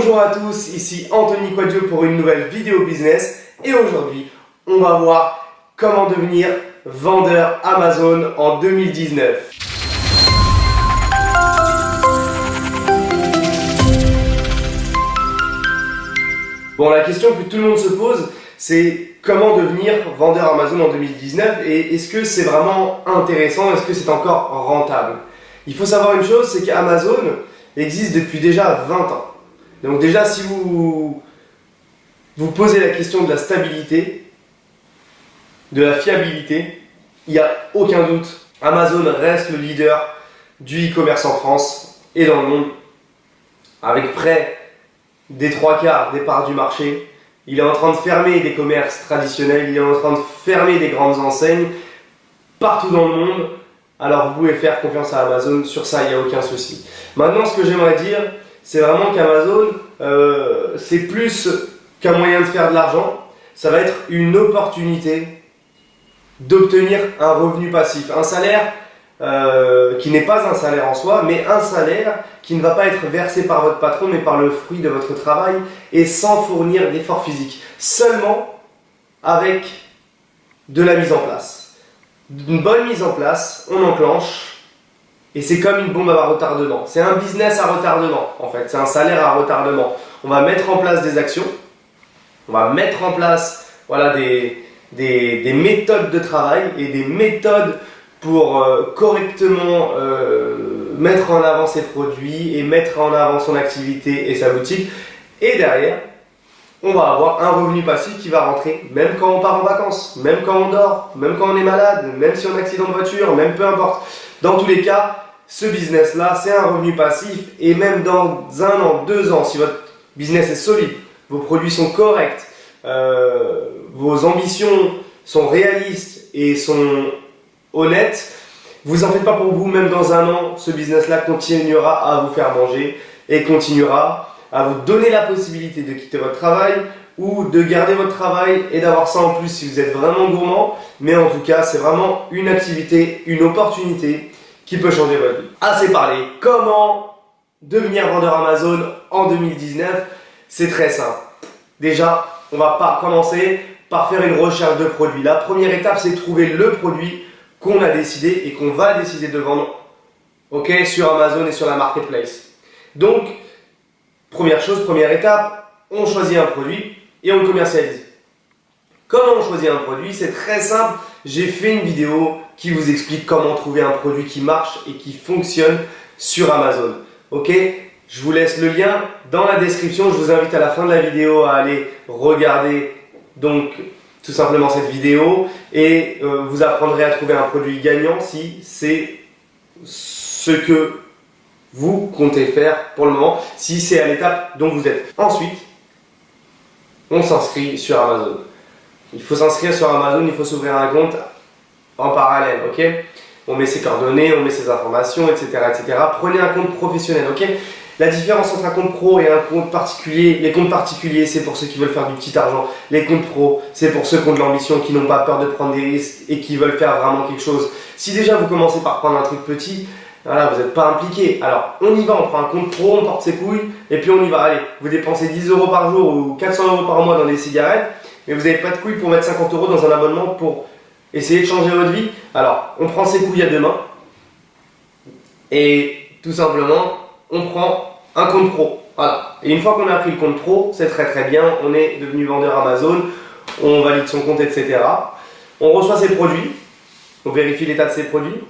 Bonjour à tous, ici Anthony Quadio pour une nouvelle vidéo business et aujourd'hui on va voir comment devenir vendeur Amazon en 2019. Bon, la question que tout le monde se pose, c'est comment devenir vendeur Amazon en 2019 et est-ce que c'est vraiment intéressant, est-ce que c'est encore rentable? Il faut savoir une chose, c'est qu'Amazon existe depuis déjà 20 ans. Donc déjà, si vous vous posez la question de la stabilité, de la fiabilité, il n'y a aucun doute. Amazon reste le leader du e-commerce en France et dans le monde, avec près des 3/4 des parts du marché. Il est en train de fermer des commerces traditionnels, il est en train de fermer des grandes enseignes partout dans le monde. Alors vous pouvez faire confiance à Amazon, sur ça il n'y a aucun souci. Maintenant, ce que j'aimerais dire, c'est vraiment qu'Amazon, c'est plus qu'un moyen de faire de l'argent, ça va être une opportunité d'obtenir un revenu passif, un salaire qui n'est pas un salaire en soi, mais un salaire qui ne va pas être versé par votre patron, mais par le fruit de votre travail et sans fournir d'efforts physiques, seulement avec de la mise en place. Une bonne mise en place, on enclenche. Et c'est comme une bombe à retardement. C'est un business à retardement, en fait. C'est un salaire à retardement. On va mettre en place des actions. On va mettre en place des méthodes de travail et des méthodes pour correctement mettre en avant ses produits et mettre en avant son activité et sa boutique. Et derrière, on va avoir un revenu passif qui va rentrer, même quand on part en vacances, même quand on dort, même quand on est malade, même si on a un accident de voiture, même peu importe. Dans tous les cas, ce business-là, c'est un revenu passif et même dans 1 an, 2 ans, si votre business est solide, vos produits sont corrects, vos ambitions sont réalistes et sont honnêtes, vous en faites pas pour vous, même dans 1 an, ce business-là continuera à vous faire manger et continuera à vous donner la possibilité de quitter votre travail ou de garder votre travail et d'avoir ça en plus si vous êtes vraiment gourmand. Mais en tout cas, c'est vraiment une activité, une opportunité qui peut changer votre vie. Assez parlé. Comment devenir vendeur Amazon en 2019? C'est très simple. Déjà, on va pas commencer par faire une recherche de produit. La première étape, c'est de trouver le produit qu'on a décidé et qu'on va décider de vendre, sur Amazon et sur la marketplace. Donc, première chose, première étape, on choisit un produit et on le commercialise. Comment on choisit un produit? C'est très simple. J'ai fait une vidéo qui vous explique comment trouver un produit qui marche et qui fonctionne sur Amazon. Je vous laisse le lien dans la description. Je vous invite à la fin de la vidéo à aller regarder donc tout simplement cette vidéo et vous apprendrez à trouver un produit gagnant si c'est ce que vous comptez faire pour le moment, si c'est à l'étape dont vous êtes. Ensuite, on s'inscrit sur Amazon. Il faut s'inscrire sur Amazon, il faut s'ouvrir un compte en parallèle, On met ses coordonnées, on met ses informations, etc., etc. Prenez un compte professionnel, La différence entre un compte pro et un compte particulier, les comptes particuliers, c'est pour ceux qui veulent faire du petit argent. Les comptes pro, c'est pour ceux qui ont de l'ambition, qui n'ont pas peur de prendre des risques et qui veulent faire vraiment quelque chose. Si déjà vous commencez par prendre un truc petit, voilà, vous n'êtes pas impliqué. Alors, on y va, on prend un compte pro, on porte ses couilles, et puis on y va. Allez, vous dépensez 10 € par jour ou 400 € par mois dans des cigarettes, mais vous n'avez pas de couilles pour mettre 50 € dans un abonnement pour essayer de changer votre vie. Alors, on prend ses couilles à 2 mains, et tout simplement, on prend un compte pro. Voilà. Et une fois qu'on a pris le compte pro, c'est très très bien, on est devenu vendeur Amazon, on valide son compte, etc. On reçoit ses produits, on vérifie l'état de ses produits.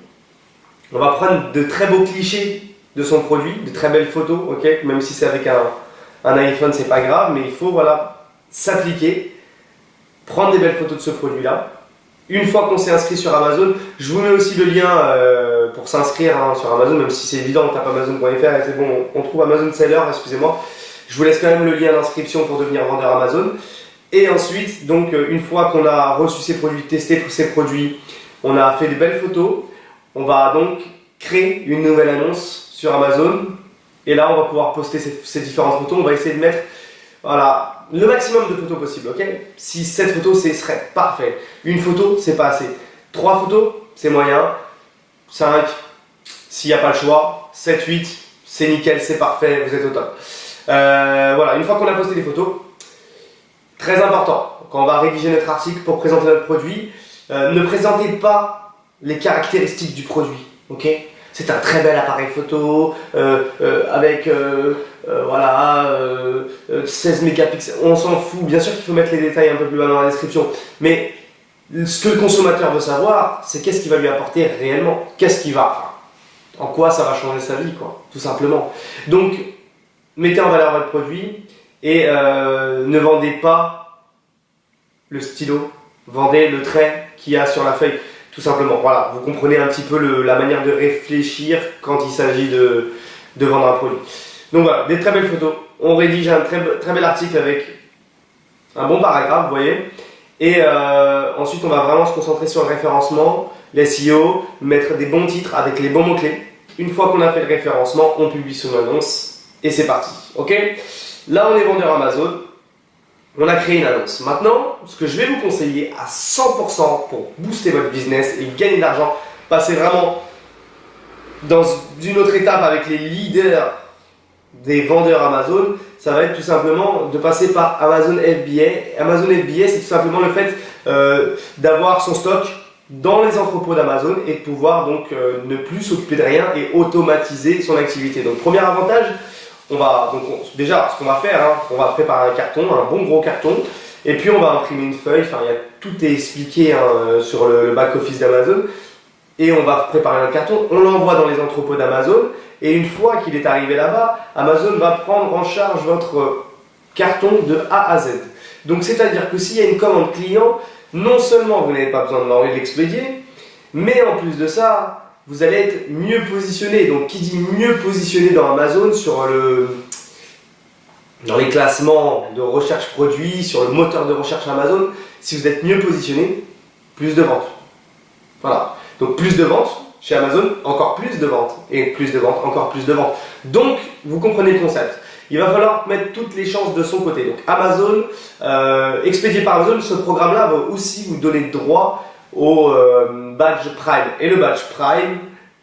On va prendre de très beaux clichés de son produit, de très belles photos, même si c'est avec un iPhone, c'est pas grave, mais il faut s'appliquer, prendre des belles photos de ce produit-là. Une fois qu'on s'est inscrit sur Amazon, je vous mets aussi le lien pour s'inscrire sur Amazon, même si c'est évident, on tape amazon.fr et c'est bon, on trouve Amazon Seller, excusez-moi. Je vous laisse quand même le lien d'inscription pour devenir vendeur Amazon. Et ensuite, donc, une fois qu'on a reçu ces produits, testé tous ces produits, on a fait des belles photos. On va donc créer une nouvelle annonce sur Amazon et là on va pouvoir poster ces différentes photos. On va essayer de mettre le maximum de photos possible. Si 7 photos serait parfait. Une photo c'est pas assez. 3 photos c'est moyen. 5 s'il n'y a pas le choix. 7, 8 c'est nickel, c'est parfait, vous êtes au top. voilà, une fois qu'on a posté des photos, très important, quand on va rédiger notre article pour présenter notre produit, ne présentez pas les caractéristiques du produit, ok? C'est un très bel appareil photo, avec voilà, 16 mégapixels, on s'en fout, bien sûr qu'il faut mettre les détails un peu plus bas dans la description, mais ce que le consommateur veut savoir, c'est qu'est-ce qui va lui apporter réellement, en quoi ça va changer sa vie, quoi, tout simplement. Donc, mettez en valeur votre produit et ne vendez pas le stylo, vendez le trait qu'il y a sur la feuille, tout simplement. Voilà, vous comprenez un petit peu la manière de réfléchir quand il s'agit de vendre un produit. Donc voilà, des très belles photos. On rédige un très bel article avec un bon paragraphe, vous voyez. Et ensuite, on va vraiment se concentrer sur le référencement, l'SEO, mettre des bons titres avec les bons mots-clés. Une fois qu'on a fait le référencement, on publie son annonce et c'est parti. Ok? Là, on est vendeur Amazon. On a créé une annonce. Maintenant, ce que je vais vous conseiller à 100% pour booster votre business et gagner de l'argent, passer vraiment dans une autre étape avec les leaders des vendeurs Amazon, ça va être tout simplement de passer par Amazon FBA. Amazon FBA, c'est tout simplement le fait d'avoir son stock dans les entrepôts d'Amazon et de pouvoir donc ne plus s'occuper de rien et automatiser son activité. Donc, premier avantage, déjà, ce qu'on va faire, on va préparer un carton, un bon gros carton, et puis on va imprimer une feuille. Enfin, tout est expliqué sur le back-office d'Amazon. Et on va préparer un carton, on l'envoie dans les entrepôts d'Amazon, et une fois qu'il est arrivé là-bas, Amazon va prendre en charge votre carton de A à Z. Donc, c'est-à-dire que s'il y a une commande client, non seulement vous n'avez pas besoin de l'expédier, mais en plus de ça, vous allez être mieux positionné. Donc, qui dit mieux positionné dans Amazon, dans les classements de recherche produits, sur le moteur de recherche Amazon, si vous êtes mieux positionné, plus de ventes. Voilà. Donc, plus de ventes chez Amazon, encore plus de ventes. Et plus de ventes, encore plus de ventes. Donc, vous comprenez le concept. Il va falloir mettre toutes les chances de son côté. Donc, Amazon, expédié par Amazon, ce programme-là va aussi vous donner droit au badge Prime. Et le badge Prime,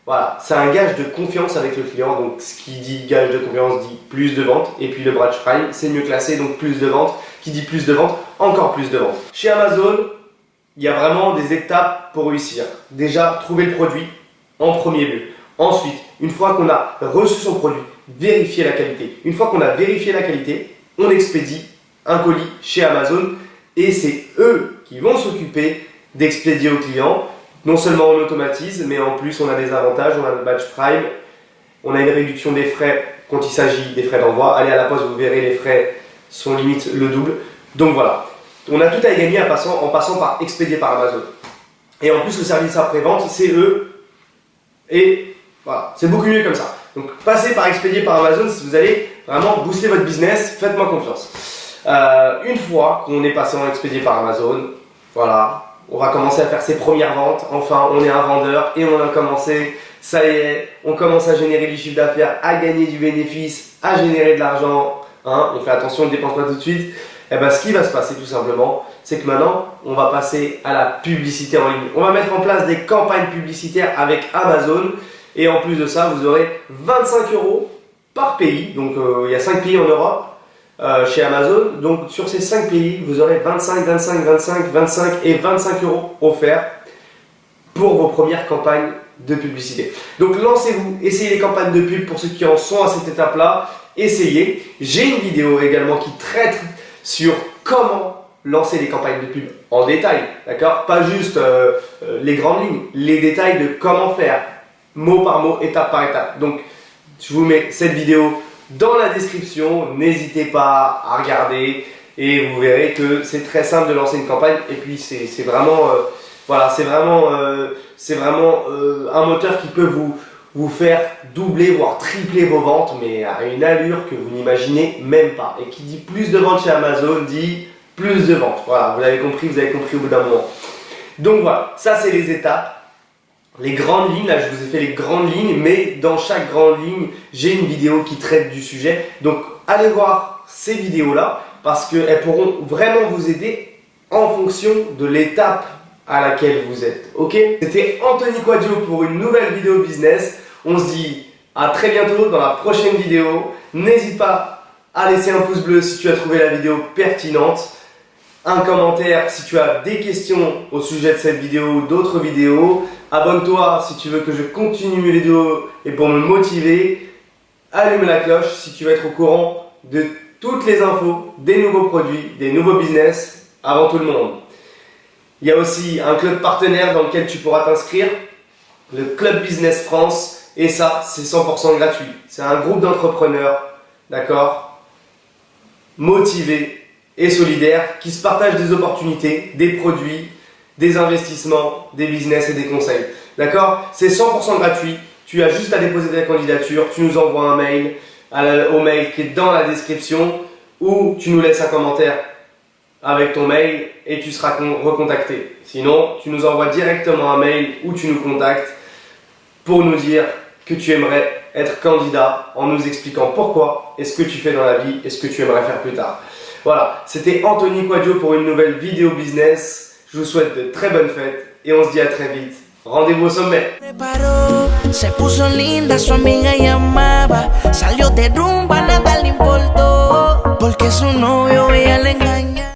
voilà, c'est un gage de confiance avec le client. Donc, ce qui dit gage de confiance dit plus de ventes. Et puis, le badge Prime, c'est mieux classé, donc plus de ventes. Qui dit plus de ventes, encore plus de ventes. Chez Amazon, il y a vraiment des étapes pour réussir. Déjà, trouver le produit en premier lieu. Ensuite, une fois qu'on a reçu son produit, vérifier la qualité. Une fois qu'on a vérifié la qualité, on expédie un colis chez Amazon et c'est eux qui vont s'occuper d'expédier au client. Non seulement on automatise, mais en plus on a des avantages, on a le badge Prime, on a une réduction des frais quand il s'agit des frais d'envoi. Allez à la poste, vous verrez, les frais sont limite le double. Donc voilà, on a tout à y gagner en passant par expédier par Amazon. Et en plus, le service après-vente, c'est eux. Et voilà, c'est beaucoup mieux comme ça. Donc, passez par expédier par Amazon si vous allez vraiment booster votre business. Faites-moi confiance. Une fois qu'on est passé en expédié par Amazon, voilà, on va commencer à faire ses premières ventes. Enfin, on est un vendeur et on a commencé. Ça y est, on commence à générer du chiffre d'affaires, à gagner du bénéfice, à générer de l'argent. On fait attention, on ne dépense pas tout de suite. Et bien, ce qui va se passer tout simplement, c'est que maintenant, on va passer à la publicité en ligne. On va mettre en place des campagnes publicitaires avec Amazon. Et en plus de ça, vous aurez 25 € par pays. Donc, il y a 5 pays en Europe chez Amazon. Donc, sur ces 5 pays, vous aurez 25 et 25 € offerts pour vos premières campagnes de publicité. Donc, lancez-vous, essayez les campagnes de pub pour ceux qui en sont à cette étape-là. Essayez. J'ai une vidéo également qui traite sur comment lancer des campagnes de pub en détail, d'accord? Pas juste les grandes lignes, les détails de comment faire, mot par mot, étape par étape. Donc, je vous mets cette vidéo dans la description, n'hésitez pas à regarder et vous verrez que c'est très simple de lancer une campagne et puis c'est vraiment, voilà, c'est vraiment un moteur qui peut vous faire doubler, voire tripler vos ventes, mais à une allure que vous n'imaginez même pas. Et qui dit plus de ventes chez Amazon, dit plus de ventes. Voilà, vous avez compris au bout d'un moment. Donc voilà, ça c'est les étapes, les grandes lignes. Là, je vous ai fait les grandes lignes, mais dans chaque grande ligne, j'ai une vidéo qui traite du sujet. Donc, allez voir ces vidéos-là, parce qu'elles pourront vraiment vous aider en fonction de l'étape à laquelle vous êtes, ok? C'était Anthony Quadio pour une nouvelle vidéo business. On se dit à très bientôt dans la prochaine vidéo. N'hésite pas à laisser un pouce bleu si tu as trouvé la vidéo pertinente, un commentaire si tu as des questions au sujet de cette vidéo ou d'autres vidéos, abonne-toi si tu veux que je continue mes vidéos et pour me motiver, allume la cloche si tu veux être au courant de toutes les infos, des nouveaux produits, des nouveaux business avant tout le monde. Il y a aussi un club partenaire dans lequel tu pourras t'inscrire, le Club Business France, et ça c'est 100% gratuit. C'est un groupe d'entrepreneurs, d'accord, motivés et solidaires qui se partagent des opportunités, des produits, des investissements, des business et des conseils. D'accord? C'est 100% gratuit. Tu as juste à déposer ta candidature, tu nous envoies un mail au mail qui est dans la description ou tu nous laisses un commentaire avec ton mail et tu seras recontacté. Sinon, tu nous envoies directement un mail ou tu nous contactes pour nous dire que tu aimerais être candidat en nous expliquant pourquoi et ce que tu fais dans la vie et ce que tu aimerais faire plus tard. Voilà, c'était Anthony Quadio pour une nouvelle vidéo business. Je vous souhaite de très bonnes fêtes et on se dit à très vite. Rendez-vous au sommet. Se puso linda, su amiga llamaba, salió de rumba, nada le importó, porque su novio ella le engañó.